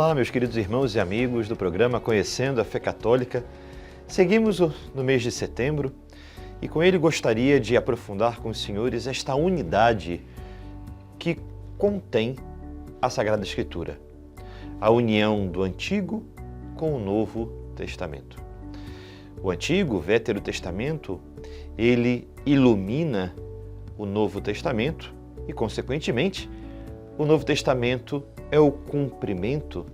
Olá, meus queridos irmãos e amigos do programa Conhecendo a Fé Católica. Seguimos no mês de setembro e com ele gostaria de aprofundar com os senhores esta unidade que contém a Sagrada Escritura, a união do Antigo com o Novo Testamento. O Antigo, o Vétero Testamento, ele ilumina o Novo Testamento e, consequentemente, o Novo Testamento é o cumprimento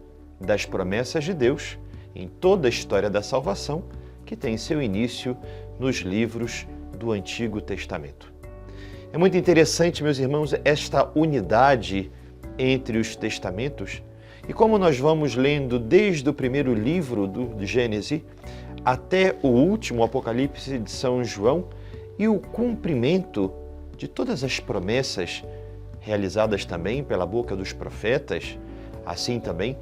das promessas de Deus em toda a história da salvação que tem seu início nos livros do Antigo Testamento. É muito interessante, meus irmãos, esta unidade entre os testamentos e como nós vamos lendo desde o primeiro livro do Gênesis até o último Apocalipse de São João e o cumprimento de todas as promessas realizadas também pela boca dos profetas, assim também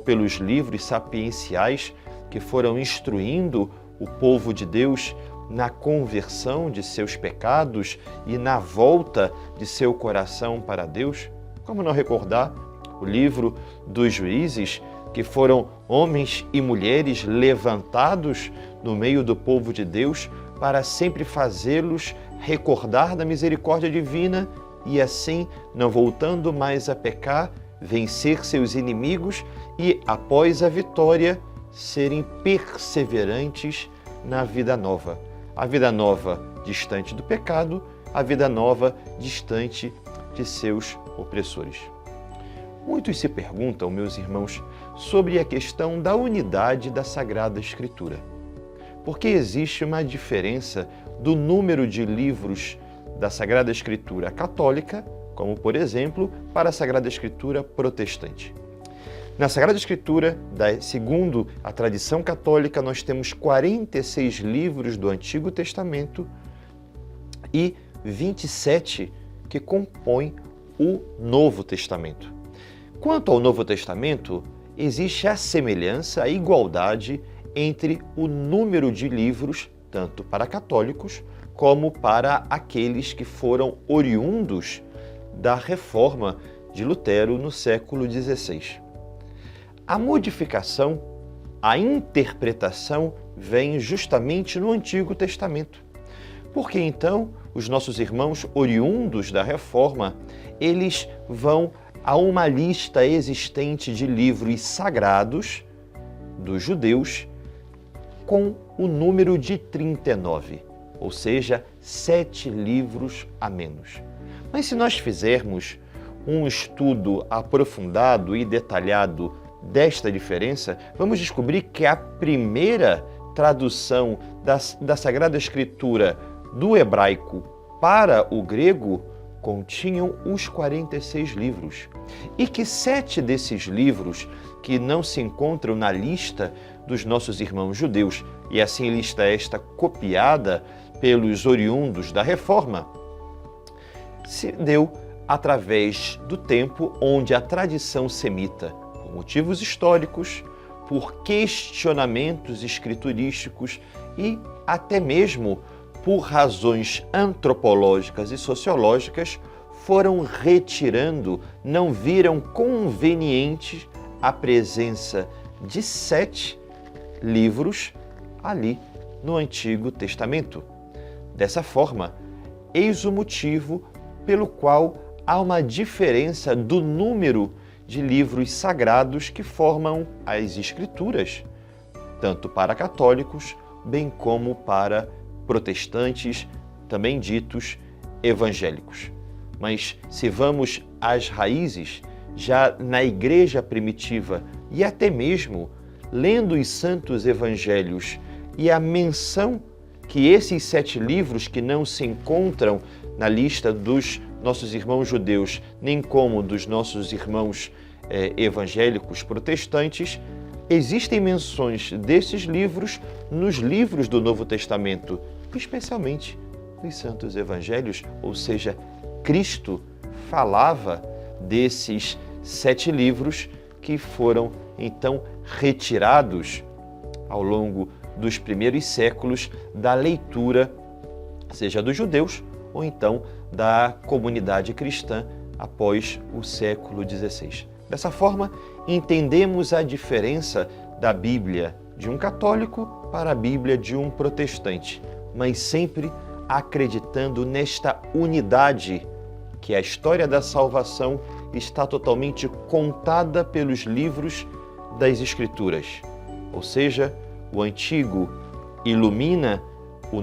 pelos livros sapienciais que foram instruindo o povo de Deus na conversão de seus pecados e na volta de seu coração para Deus. Como não recordar o livro dos Juízes, que foram homens e mulheres levantados no meio do povo de Deus para sempre fazê-los recordar da misericórdia divina e assim, não voltando mais a pecar, vencer seus inimigos e, após a vitória, serem perseverantes na vida nova. A vida nova distante do pecado, a vida nova distante de seus opressores. Muitos se perguntam, meus irmãos, sobre a questão da unidade da Sagrada Escritura. Porque existe uma diferença do número de livros da Sagrada Escritura católica, como, por exemplo, para a Sagrada Escritura protestante. Na Sagrada Escritura, segundo a tradição católica, nós temos 46 livros do Antigo Testamento e 27 que compõem o Novo Testamento. Quanto ao Novo Testamento, existe a semelhança, a igualdade entre o número de livros, tanto para católicos como para aqueles que foram oriundos da Reforma de Lutero no século XVI. A modificação, a interpretação vem justamente no Antigo Testamento. Porque então os nossos irmãos oriundos da Reforma, eles vão a uma lista existente de livros sagrados dos judeus com o número de 39, ou seja, 7 livros a menos. Mas se nós fizermos um estudo aprofundado e detalhado desta diferença, vamos descobrir que a primeira tradução da Sagrada Escritura do hebraico para o grego continham os 46 livros e que 7 desses livros que não se encontram na lista dos nossos irmãos judeus, e assim lista esta copiada pelos oriundos da Reforma, se deu através do tempo onde a tradição semita, por motivos históricos, por questionamentos escriturísticos e até mesmo por razões antropológicas e sociológicas, foram retirando, não viram conveniente a presença de 7 livros ali no Antigo Testamento. Dessa forma, eis o motivo pelo qual há uma diferença do número de livros sagrados que formam as Escrituras, tanto para católicos, bem como para protestantes, também ditos evangélicos. Mas se vamos às raízes, já na Igreja primitiva e até mesmo lendo os santos evangelhos e a menção que esses 7 livros que não se encontram na lista dos nossos irmãos judeus, nem como dos nossos irmãos evangélicos protestantes, existem menções desses livros nos livros do Novo Testamento, especialmente nos santos evangelhos, ou seja, Cristo falava desses 7 livros que foram então retirados ao longo dos primeiros séculos da leitura, seja dos judeus ou então da comunidade cristã após o século XVI. Dessa forma, entendemos a diferença da Bíblia de um católico para a Bíblia de um protestante, mas sempre acreditando nesta unidade, que a história da salvação está totalmente contada pelos livros das Escrituras. Ou seja, o antigo ilumina o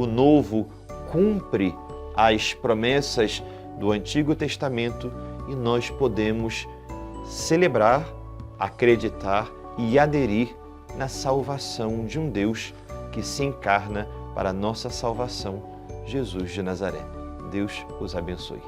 novo cumpre as promessas do Antigo Testamento e nós podemos celebrar, acreditar e aderir na salvação de um Deus que se encarna para a nossa salvação, Jesus de Nazaré. Deus os abençoe.